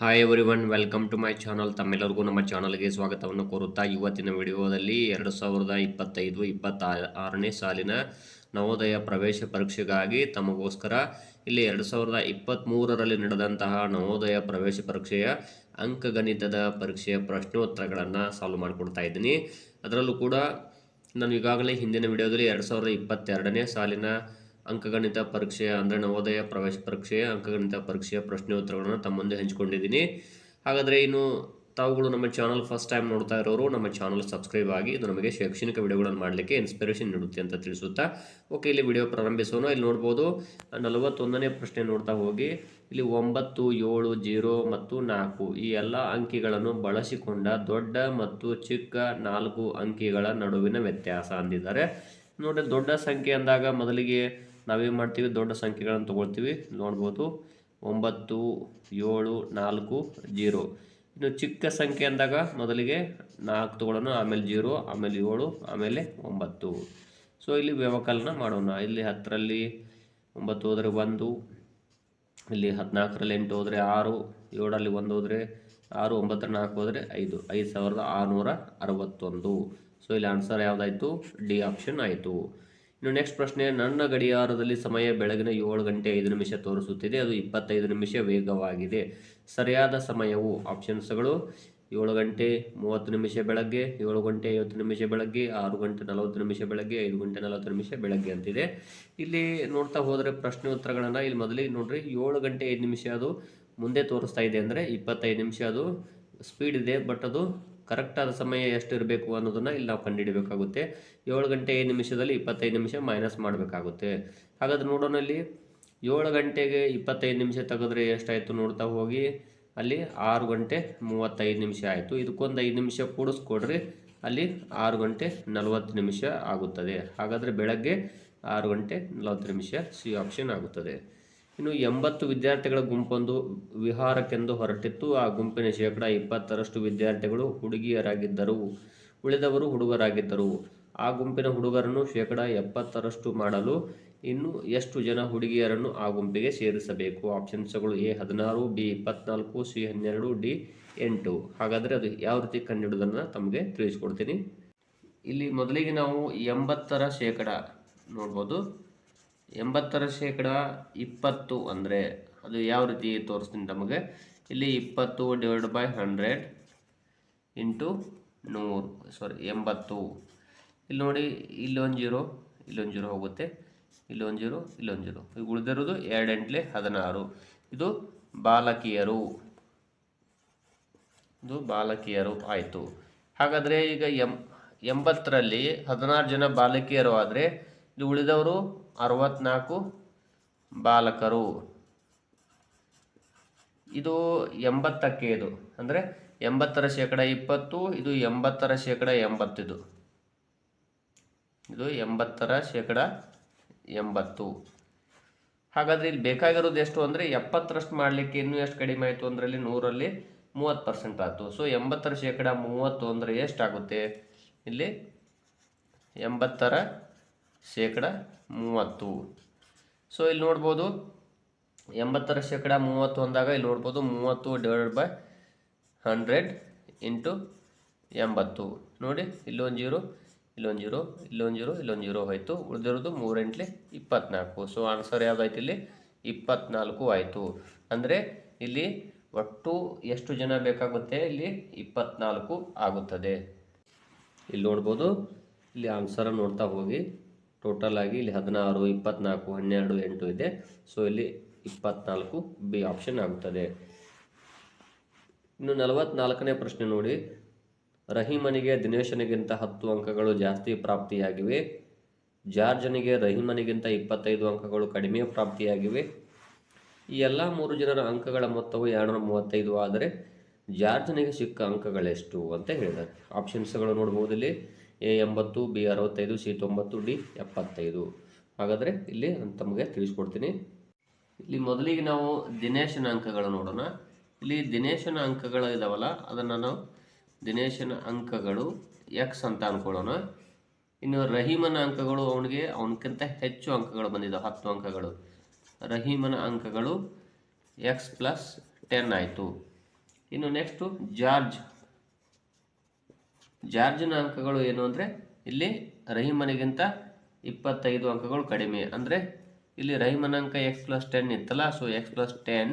Hi everyone, welcome to my channel. ತಮ್ಮೆಲ್ಲರಿಗೂ ನಮ್ಮ ಚಾನಲ್ಗೆ ಸ್ವಾಗತವನ್ನು ಕೋರುತ್ತಾ ಇವತ್ತಿನ ವಿಡಿಯೋದಲ್ಲಿ 2025-26ನೇ ಸಾಲಿನ ನವೋದಯ ಪ್ರವೇಶ ಪರೀಕ್ಷೆಗಾಗಿ ತಮಗೋಸ್ಕರ ಇಲ್ಲಿ 2023ರಲ್ಲಿ ನಡೆದಂತಹ ನವೋದಯ ಪ್ರವೇಶ ಪರೀಕ್ಷೆಯ ಅಂಕಗಣಿತದ ಪರೀಕ್ಷೆಯ ಪ್ರಶ್ನೋತ್ತರಗಳನ್ನು ಸಾಲ್ವ್ ಮಾಡಿಕೊಡ್ತಾ ಇದ್ದೀನಿ. ಅದರಲ್ಲೂ ಕೂಡ ನಾನು ಈಗಾಗಲೇ ಹಿಂದಿನ ವಿಡಿಯೋದಲ್ಲಿ 2022ನೇ ಸಾಲಿನ ಅಂಕಗಣಿತ ಪರೀಕ್ಷೆಯ ಅಂದರೆ ನವೋದಯ ಪ್ರವೇಶ ಪರೀಕ್ಷೆಯ ಅಂಕಗಣಿತ ಪರೀಕ್ಷೆಯ ಪ್ರಶ್ನೋತ್ತರಗಳನ್ನು ತಮ್ಮ ಮುಂದೆ ಹಂಚಿಕೊಂಡಿದ್ದೀನಿ. ಹಾಗಾದರೆ ಇನ್ನು ತಾವುಗಳು ನಮ್ಮ ಚಾನಲ್ ಫಸ್ಟ್ ಟೈಮ್ ನೋಡ್ತಾ ಇರೋರು ನಮ್ಮ ಚಾನಲ್ ಸಬ್ಸ್ಕ್ರೈಬ್ ಆಗಿ, ಇದು ನಮಗೆ ಶೈಕ್ಷಣಿಕ ವಿಡಿಯೋಗಳನ್ನು ಮಾಡಲಿಕ್ಕೆ ಇನ್ಸ್ಪಿರೇಷನ್ ನೀಡುತ್ತೆ ಅಂತ ತಿಳಿಸುತ್ತಾ ಓಕೆ, ಇಲ್ಲಿ ವಿಡಿಯೋ ಪ್ರಾರಂಭಿಸೋಣ. ಇಲ್ಲಿ ನೋಡ್ಬೋದು 41ನೇ ಪ್ರಶ್ನೆ ನೋಡ್ತಾ ಹೋಗಿ. ಇಲ್ಲಿ 9, 7, 0 ಮತ್ತು 4 ಈ ಎಲ್ಲ ಅಂಕಿಗಳನ್ನು ಬಳಸಿಕೊಂಡ ದೊಡ್ಡ ಮತ್ತು ಚಿಕ್ಕ 4 ಅಂಕಿಗಳ ನಡುವಿನ ವ್ಯತ್ಯಾಸ ಅಂದಿದ್ದಾರೆ. ನೋಡಿ, ದೊಡ್ಡ ಸಂಖ್ಯೆ ಅಂದಾಗ ಮೊದಲಿಗೆ ನಾವೇನು ಮಾಡ್ತೀವಿ, ದೊಡ್ಡ ಸಂಖ್ಯೆಗಳನ್ನು ತೊಗೊಳ್ತೀವಿ. ನೋಡ್ಬೋದು 9, 7, 4, 0. ಇನ್ನು ಚಿಕ್ಕ ಸಂಖ್ಯೆ ಅಂದಾಗ ಮೊದಲಿಗೆ 4 ತೊಗೊಳ್ಳೋಣ, ಆಮೇಲೆ 0, ಆಮೇಲೆ 7, ಆಮೇಲೆ 9. ಸೊ ಇಲ್ಲಿ ವ್ಯವಕಲನ ಮಾಡೋಣ. ಇಲ್ಲಿ 10ರಲ್ಲಿ 9 ಹೋದರೆ 1, ಇಲ್ಲಿ 14ರಲ್ಲಿ 8 ಹೋದರೆ 6, 7ರಲ್ಲಿ 1 ಹೋದರೆ 6, 9ರಲ್ಲಿ 4 ಹೋದರೆ 5, 5661. ಸೊ ಇಲ್ಲಿ ಆನ್ಸರ್ ಯಾವುದಾಯಿತು? ಡಿ ಆಪ್ಷನ್ ಆಯಿತು. ಇನ್ನು ನೆಕ್ಸ್ಟ್ ಪ್ರಶ್ನೆ, ನನ್ನ ಗಡಿಯಾರದಲ್ಲಿ ಸಮಯ ಬೆಳಗಿನ 7 ಗಂಟೆ 5 ನಿಮಿಷ ತೋರಿಸುತ್ತಿದೆ, ಅದು 25 ನಿಮಿಷ ವೇಗವಾಗಿದೆ. ಸರಿಯಾದ ಸಮಯವು ಆಪ್ಷನ್ಸ್ಗಳು 7 ಗಂಟೆ 30 ನಿಮಿಷ ಬೆಳಗ್ಗೆ, 7 ಗಂಟೆ 50 ನಿಮಿಷ ಬೆಳಗ್ಗೆ, 6 ಗಂಟೆ 40 ನಿಮಿಷ ಬೆಳಗ್ಗೆ, 5 ಗಂಟೆ 40 ನಿಮಿಷ ಬೆಳಗ್ಗೆ ಅಂತಿದೆ. ಇಲ್ಲಿ ನೋಡ್ತಾ ಹೋದರೆ ಪ್ರಶ್ನೆ ಉತ್ತರಗಳನ್ನು ಇಲ್ಲಿ ಮೊದಲಿಗೆ ನೋಡ್ರಿ, 7 ಗಂಟೆ 5 ನಿಮಿಷ ಅದು ಮುಂದೆ ತೋರಿಸ್ತಾ ಇದೆ ಅಂದರೆ 25 ನಿಮಿಷ ಅದು ಸ್ಪೀಡ್ ಇದೆ. ಬಟ್ ಅದು ಕರೆಕ್ಟಾದ ಸಮಯ ಎಷ್ಟು ಇರಬೇಕು ಅನ್ನೋದನ್ನು ಇಲ್ಲಿ ನಾವು ಕಂಡುಹಿಡಬೇಕಾಗುತ್ತೆ. 7 ಗಂಟೆ 5 ನಿಮಿಷದಲ್ಲಿ 25 ನಿಮಿಷ ಮೈನಸ್ ಮಾಡಬೇಕಾಗುತ್ತೆ. ಹಾಗಾದ್ರೆ ನೋಡೋಣ, ಇಲ್ಲಿ 7 ಗಂಟೆಗೆ 25 ನಿಮಿಷ ತೆಗೆದ್ರೆ ಎಷ್ಟಾಯಿತು ನೋಡ್ತಾ ಹೋಗಿ. ಅಲ್ಲಿ 6 ಗಂಟೆ 35 ನಿಮಿಷ ಆಯಿತು. ಇದಕ್ಕೊಂದು 5 ನಿಮಿಷ ಕೂಡಿಸ್ಕೊಡ್ರಿ, ಅಲ್ಲಿ 6 ಗಂಟೆ 40 ನಿಮಿಷ ಆಗುತ್ತದೆ. ಹಾಗಾದರೆ ಬೆಳಗ್ಗೆ 6 ಗಂಟೆ 40 ನಿಮಿಷ ಸಿ ಆಪ್ಷನ್ ಆಗುತ್ತದೆ. ಇನ್ನು 80 ವಿದ್ಯಾರ್ಥಿಗಳ ಗುಂಪೊಂದು ವಿಹಾರಕ್ಕೆಂದು ಹೊರಟಿತ್ತು. ಆ ಗುಂಪಿನ 20% ವಿದ್ಯಾರ್ಥಿಗಳು ಹುಡುಗಿಯರಾಗಿದ್ದರು, ಉಳಿದವರು ಹುಡುಗರಾಗಿದ್ದರು. ಆ ಗುಂಪಿನ ಹುಡುಗರನ್ನು 70% ಮಾಡಲು ಇನ್ನು ಎಷ್ಟು ಜನ ಹುಡುಗಿಯರನ್ನು ಆ ಗುಂಪಿಗೆ ಸೇರಿಸಬೇಕು? ಆಪ್ಷನ್ಸ್ಗಳು ಎ 16, ಬಿ 24, ಸಿ 12, ಡಿ 8. ಹಾಗಾದರೆ ಅದು ಯಾವ ರೀತಿ ಕಂಡುಹಿಡಿಯೋದನ್ನು ತಮಗೆ ತಿಳಿಸ್ಕೊಡ್ತೀನಿ. ಇಲ್ಲಿ ಮೊದಲಿಗೆ ನಾವು 80% ನೋಡ್ಬೋದು. 80% 20 ಅಂದರೆ ಅದು ಯಾವ ರೀತಿ ತೋರಿಸ್ತೀನಿ ನಮಗೆ. ಇಲ್ಲಿ 20 ಡಿವೈಡ್ ಬೈ 100 ಇಂಟು 80. ಇಲ್ಲಿ ನೋಡಿ, ಇಲ್ಲೊಂದು 0, ಇಲ್ಲೊಂದು 0 ಹೋಗುತ್ತೆ, ಇಲ್ಲೊಂದು 0, ಇಲ್ಲೊಂದು 0. ಈಗ ಉಳಿದಿರೋದು 2 ಎಂಟ್ಲೆ 16. ಇದು ಬಾಲಕಿಯರು ಆಯಿತು. ಹಾಗಾದರೆ ಈಗ 80ರಲ್ಲಿ 16 ಜನ ಬಾಲಕಿಯರು ಆದರೆ ಇಲ್ಲಿ ಉಳಿದವರು 64 ಬಾಲಕರು. ಇದು 80ಕ್ಕೆ, ಇದು ಅಂದರೆ 80% 20, ಇದು 80% 80. ಇದು 80% 80. ಹಾಗಾದರೆ ಇಲ್ಲಿ ಬೇಕಾಗಿರೋದು ಎಷ್ಟು ಅಂದರೆ 70ರಷ್ಟು ಮಾಡಲಿಕ್ಕೆ ಇನ್ನೂ ಎಷ್ಟು ಕಡಿಮೆ ಆಯಿತು ಅಂದರೆ ಇಲ್ಲಿ 100ರಲ್ಲಿ 30% ಆಯಿತು. ಸೊ 80% 30 ಅಂದರೆ ಎಷ್ಟಾಗುತ್ತೆ? ಇಲ್ಲಿ 80% 30. ಸೊ ಇಲ್ಲಿ ನೋಡ್ಬೋದು 80% 30 ಅಂದಾಗ ಇಲ್ಲಿ ನೋಡ್ಬೋದು 30 ಡಿವೈಡೆಡ್ ಬೈ 100 ಇಂಟು 80. ನೋಡಿ, ಇಲ್ಲೊಂದು 0, ಇಲ್ಲೊಂದು 0, ಇಲ್ಲೊಂದು 0, ಇಲ್ಲೊಂದು 0 ಹೋಯಿತು. ಉಳಿದಿರೋದು 3 ಎಂಟ್ಲೆ 24. So answer ಯಾವುದಾಯ್ತು? ಇಲ್ಲಿ 24 ಆಯಿತು. ಅಂದರೆ ಇಲ್ಲಿ ಒಟ್ಟು ಎಷ್ಟು ಜನ ಬೇಕಾಗುತ್ತೆ? ಇಲ್ಲಿ 24 ಆಗುತ್ತದೆ. ಇಲ್ಲಿ ನೋಡ್ಬೋದು, ಇಲ್ಲಿ ಆನ್ಸರ್ ನೋಡ್ತಾ ಹೋಗಿ. ಟೋಟಲ್ ಆಗಿ ಇಲ್ಲಿ 16, 24, 12, 8 ಇದೆ. ಸೊ ಇಲ್ಲಿ 24 ಬಿ ಆಪ್ಷನ್ ಆಗುತ್ತದೆ. ಇನ್ನು 44ನೇ ಪ್ರಶ್ನೆ ನೋಡಿ, ರಹೀಮನಿಗೆ ದಿನೇಶನಿಗಿಂತ 10 ಅಂಕಗಳು ಜಾಸ್ತಿ ಪ್ರಾಪ್ತಿಯಾಗಿವೆ. ಜಾರ್ಜನಿಗೆ ರಹೀಮನಿಗಿಂತ 25 ಅಂಕಗಳು ಕಡಿಮೆ ಪ್ರಾಪ್ತಿಯಾಗಿವೆ. ಈ ಎಲ್ಲ 3 ಜನರ ಅಂಕಗಳ ಮೊತ್ತವು 235 ಆದರೆ ಜಾರ್ಜನಿಗೆ ಸಿಕ್ಕ ಅಂಕಗಳೆಷ್ಟು ಅಂತ ಹೇಳಿದ್ದಾರೆ. ಆಪ್ಷನ್ಸ್ಗಳು ನೋಡ್ಬೋದು. ಇಲ್ಲಿ ಎ 80, ಬಿ 65, ಸಿ 90, ಡಿ 75. ಹಾಗಾದರೆ ಇಲ್ಲಿ ತಮಗೆ ತಿಳಿಸ್ಕೊಡ್ತೀನಿ. ಇಲ್ಲಿ ಮೊದಲಿಗೆ ನಾವು ದಿನೇಶನ ಅಂಕಗಳು ನೋಡೋಣ. ಇಲ್ಲಿ ದಿನೇಶನ ಅಂಕಗಳು ಇದಾವಲ್ಲ, ಅದನ್ನು ನಾವು ದಿನೇಶನ ಅಂಕಗಳು ಎಕ್ಸ್ ಅಂತ ಅಂದ್ಕೊಳ್ಳೋಣ. ಇನ್ನು ರಹೀಮನ ಅಂಕಗಳು ಅವನಕ್ಕಿಂತ ಹೆಚ್ಚು ಅಂಕಗಳು ಬಂದಿದ್ದಾವೆ, 10 ಅಂಕಗಳು. ರಹೀಮನ ಅಂಕಗಳು x + 10 ಆಯಿತು. ಇನ್ನು ನೆಕ್ಸ್ಟು ಜಾರ್ಜ್ನ ಅಂಕಗಳು ಏನು ಅಂದರೆ ಇಲ್ಲಿ ರಹೀಮನಿಗಿಂತ 25 ಅಂಕಗಳು ಕಡಿಮೆ. ಅಂದರೆ ಇಲ್ಲಿ ರಹೀಮನ ಅಂಕ x+10 ಇತ್ತಲ್ಲ, ಸೊ x+10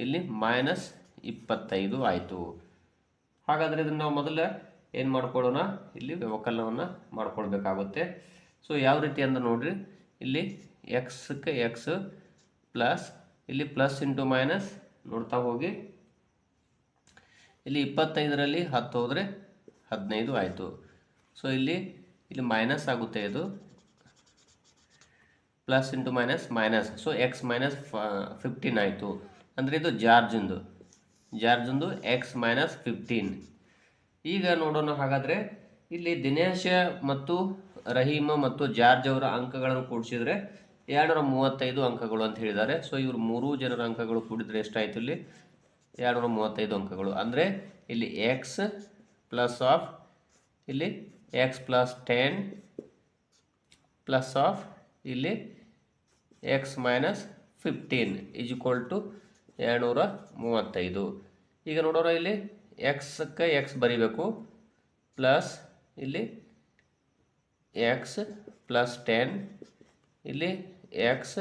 ಇಲ್ಲಿ -25 ಆಯಿತು. ಹಾಗಾದರೆ ಇದನ್ನು ನಾವು ಮೊದಲು ಏನು ಮಾಡ್ಕೊಳ್ಳೋಣ, ಇಲ್ಲಿ ವ್ಯವಕಲನವನ್ನು ಮಾಡ್ಕೊಳ್ಬೇಕಾಗುತ್ತೆ. ಸೊ ಯಾವ ರೀತಿ ಅಂತ ನೋಡ್ರಿ, ಇಲ್ಲಿ ಎಕ್ಸ್ಗೆ ಎಕ್ಸ್ ಪ್ಲಸ್ ಇಲ್ಲಿ ಪ್ಲಸ್ ಇಂಟು ಮೈನಸ್ ನೋಡ್ತಾ ಹೋಗಿ. ಇಲ್ಲಿ 25ರಲ್ಲಿ 10 ಹೋದರೆ 15 ಆಯಿತು. ಸೊ ಇಲ್ಲಿ ಮೈನಸ್ ಆಗುತ್ತೆ, ಇದು plus into minus so X -15 ಆಯಿತು. ಅಂದರೆ ಇದು ಜಾರ್ಜ್ದು ಎಕ್ಸ್ -15. ಈಗ ನೋಡೋಣ ಹಾಗಾದರೆ ಇಲ್ಲಿ ದಿನೇಶ ಮತ್ತು ರಹೀಮ ಮತ್ತು ಜಾರ್ಜ್ ಅವರ ಅಂಕಗಳನ್ನು ಕೂಡಿಸಿದರೆ 235 ಅಂಕಗಳು ಅಂತ ಹೇಳಿದ್ದಾರೆ. ಸೊ ಇವರು 3 ಜನರ ಅಂಕಗಳು ಕೂಡಿದರೆ ಎಷ್ಟಾಯಿತು, ಇಲ್ಲಿ 235 ಅಂಕಗಳು. ಅಂದರೆ ಇಲ್ಲಿ ಎಕ್ಸ್ ಪ್ಲಸ್ ಆಫ್ ಇಲ್ಲಿ x+10 ಪ್ಲಸ್ ಆಫ್ ಇಲ್ಲಿ x-15 = 235. ಈಗ ನೋಡೋಣ, ಇಲ್ಲಿ ಎಕ್ಸ್ಗೆ ಎಕ್ಸ್ ಬರೀಬೇಕು ಪ್ಲಸ್ ಇಲ್ಲಿ x+10 ಇಲ್ಲಿ ಎಕ್ಸ್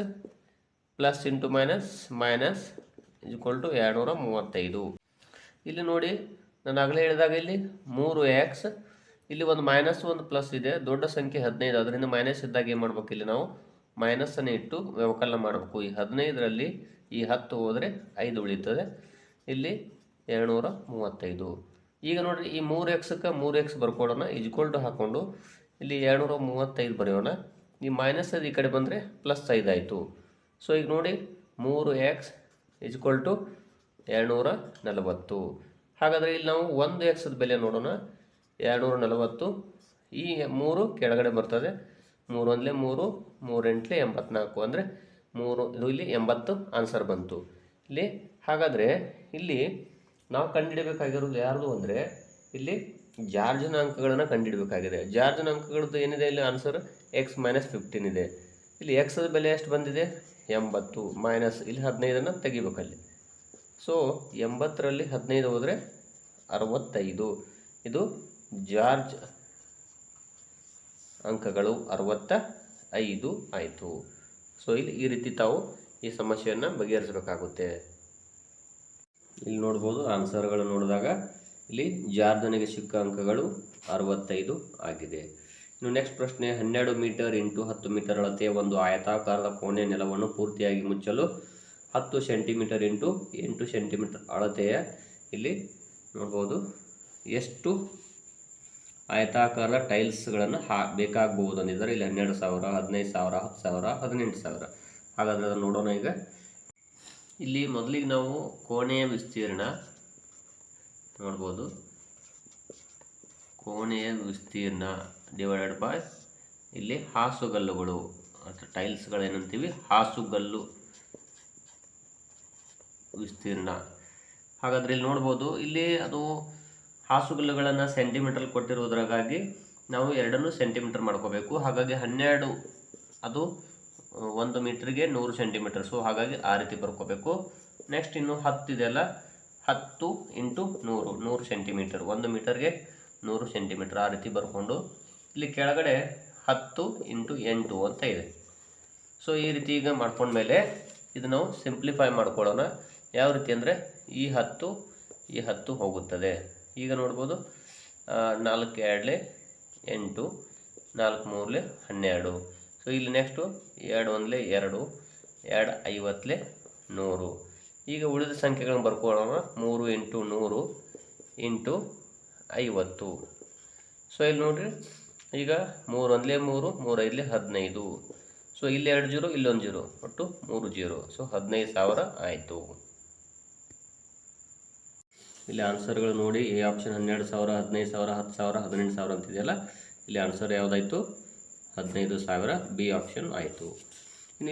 ಪ್ಲಸ್ ಇಂಟು ಮೈನಸ್ = 235. ಇಲ್ಲಿ ನೋಡಿ, ನಾನು ಆಗಲೇ ಹೇಳಿದಾಗ ಇಲ್ಲಿ 3x ಇಲ್ಲಿ ಒಂದು ಮೈನಸ್ ಒಂದು ಪ್ಲಸ್ ಇದೆ, ದೊಡ್ಡ ಸಂಖ್ಯೆ 15, ಅದರಿಂದ ಮೈನಸ್ ಇದ್ದಾಗ ಏನು ಮಾಡ್ಬೇಕು, ಇಲ್ಲಿ ನಾವು ಮೈನಸನ್ನು ಇಟ್ಟು ವ್ಯವಕಲನ ಮಾಡಬೇಕು. ಈ 15ರಲ್ಲಿ ಈ 10 ಹೋದರೆ 5 ಉಳಿತದೆ, ಇಲ್ಲಿ 235. ಈಗ ನೋಡಿರಿ, ಈ 3xಕ್ಕೆ 3x ಬರ್ಕೊಡೋಣ, = ಹಾಕ್ಕೊಂಡು ಇಲ್ಲಿ 235 ಬರೆಯೋಣ. ಈ ಮೈನಸ್ ಅದು ಈ ಕಡೆ ಬಂದರೆ ಪ್ಲಸ್ 5 ಆಯಿತು. ಸೊ ಈಗ ನೋಡಿ, 3x = 240. ಹಾಗಾದರೆ ಇಲ್ಲಿ ನಾವು 1x ಬೆಲೆ ನೋಡೋಣ, 240. ಈ 3 ಕೆಳಗಡೆ ಬರ್ತದೆ, 3 1 3, 3 8 84, ಅಂದರೆ 3 ಇದು ಇಲ್ಲಿ 80 ಆನ್ಸರ್ ಬಂತು ಇಲ್ಲಿ. ಹಾಗಾದರೆ ಇಲ್ಲಿ ನಾವು ಕಂಡುಹಿಡಬೇಕಾಗಿರೋದು ಯಾರ್ದು ಅಂದರೆ ಇಲ್ಲಿ ಜಾರ್ಜ್ನ ಅಂಕಗಳನ್ನು ಕಂಡುಹಿಡಬೇಕಾಗಿದೆ. ಜಾರ್ಜ್ನ ಅಂಕಗಳದ್ದು ಏನಿದೆ ಇಲ್ಲಿ ಆನ್ಸರ್ x-15 ಇದೆ. ಇಲ್ಲಿ ಎಕ್ಸದ ಬೆಲೆ ಎಷ್ಟು ಬಂದಿದೆ, 80 ಮೈನಸ್ ಇಲ್ಲಿ 15ಅನ್ನು ತೆಗಿಬೇಕಲ್ಲಿ. ಸೊ 80ರಲ್ಲಿ 15 ಹೋದರೆ 65. ಇದು ಜಾರ್ಜ್ ಅಂಕಗಳು 65 ಆಯಿತು. ಸೊ ಇಲ್ಲಿ ಈ ರೀತಿ ತಾವು ಈ ಸಮಸ್ಯೆಯನ್ನು ಬಗೆಹರಿಸಬೇಕಾಗುತ್ತೆ. ಇಲ್ಲಿ ನೋಡ್ಬೋದು, ಆನ್ಸರ್ಗಳು ನೋಡಿದಾಗ ಇಲ್ಲಿ ಜಾರ್ಜನಿಗೆ ಸಿಕ್ಕ ಅಂಕಗಳು 65 ಆಗಿದೆ. ಇನ್ನು ನೆಕ್ಸ್ಟ್ ಪ್ರಶ್ನೆ, 12 ಮೀಟರ್ ಇಂಟು 10 ಮೀಟರ್ ಅಳತೆಯ ಒಂದು ಆಯತಾಕಾರದ ಕೋಣೆಯ ನೆಲವನ್ನು ಪೂರ್ತಿಯಾಗಿ ಮುಚ್ಚಲು 10 ಸೆಂಟಿಮೀಟರ್ ಇಂಟು 8 ಸೆಂಟಿಮೀಟರ್ ಅಳತೆಯ ಇಲ್ಲಿ ನೋಡ್ಬೋದು ಎಷ್ಟು ಆಯತಾಕಾರದ ಟೈಲ್ಸ್ಗಳನ್ನು ಬೇಕಾಗಬಹುದು ಅಂದಿದ್ದಾರೆ. ಇಲ್ಲಿ 12,000, 15,000, 10,000, 18,000. ಹಾಗಾದರೆ ಅದನ್ನು ನೋಡೋಣ. ಈಗ ಇಲ್ಲಿ ಮೊದಲಿಗೆ ನಾವು ಕೋಣೆಯ ವಿಸ್ತೀರ್ಣ ನೋಡ್ಬೋದು, ಕೋಣೆಯ ವಿಸ್ತೀರ್ಣ ಡಿವೈಡೆಡ್ ಬೈ ಇಲ್ಲಿ ಹಾಸುಗಲ್ಲುಗಳು ಅಥವಾ ಟೈಲ್ಸ್ಗಳೇನಂತೀವಿ, ಹಾಸುಗಲ್ಲು ವಿಸ್ತೀರ್ಣ. ಹಾಗಾದರೆ ಇಲ್ಲಿ ನೋಡ್ಬೋದು, ಇಲ್ಲಿ ಅದು ಹಾಸುಗಲ್ಲುಗಳನ್ನು ಸೆಂಟಿಮೀಟರ್ ಕೊಟ್ಟಿರೋದ್ರಾಗಾಗಿ ನಾವು ಎರಡನ್ನೂ ಸೆಂಟಿಮೀಟರ್ ಮಾಡ್ಕೋಬೇಕು. ಹಾಗಾಗಿ 12 ಅದು 1 ಮೀಟ್ರಿಗೆ 100 ಸೆಂಟಿಮೀಟರ್. ಸೊ ಹಾಗಾಗಿ ಆ ರೀತಿ ಬರ್ಕೋಬೇಕು. ನೆಕ್ಸ್ಟ್ ಇನ್ನು 10 ಇದೆಯಲ್ಲ, 10 ಇಂಟು 100 ಸೆಂಟಿಮೀಟರ್, 1 ಮೀಟರ್ಗೆ 100 ಸೆಂಟಿಮೀಟರ್, ಆ ರೀತಿ ಬರ್ಕೊಂಡು ಇಲ್ಲಿ ಕೆಳಗಡೆ 10 ಇಂಟು 8 ಅಂತ ಇದೆ. ಸೊ ಈ ರೀತಿ ಈಗ ಮಾಡ್ಕೊಂಡ್ಮೇಲೆ ಇದು ನಾವು ಸಿಂಪ್ಲಿಫೈ ಮಾಡ್ಕೊಳ್ಳೋಣ. ಯಾವ ರೀತಿ ಅಂದರೆ ಈ 10 ಹೋಗುತ್ತದೆ. ಈಗ ನೋಡ್ಬೋದು, 4 2 8, 4 3 12. ಸೊ ಇಲ್ಲಿ ನೆಕ್ಸ್ಟು 2 1 2, 2 50 100. ಈಗ ಉಳಿದ ಸಂಖ್ಯೆಗಳನ್ನು ಬರ್ಕೊಳ್ಳೋಣ. 3 ಇಂಟು 100 ಇಂಟು 50. ಸೊ ಇಲ್ಲಿ ನೋಡಿರಿ, ಈಗ 3 1 3, 3 5 15. ಸೊ ಇಲ್ಲಿ 2 0, ಇಲ್ಲೊಂದು 0, ಒಟ್ಟು 3 0. ಸೊ 15,000 ಆಯಿತು. ಇಲ್ಲಿ ಆನ್ಸರ್ಗಳು ನೋಡಿ, ಎ ಆಪ್ಷನ್ 12,000, 15,000, 10,000, 18,000 ಅಂತಿದೆಯಲ್ಲ, ಇಲ್ಲಿ ಆನ್ಸರ್ ಯಾವುದಾಯಿತು, 15,000. ಬಿ ಆಪ್ಷನ್ ಆಯಿತು. ಇನ್ನು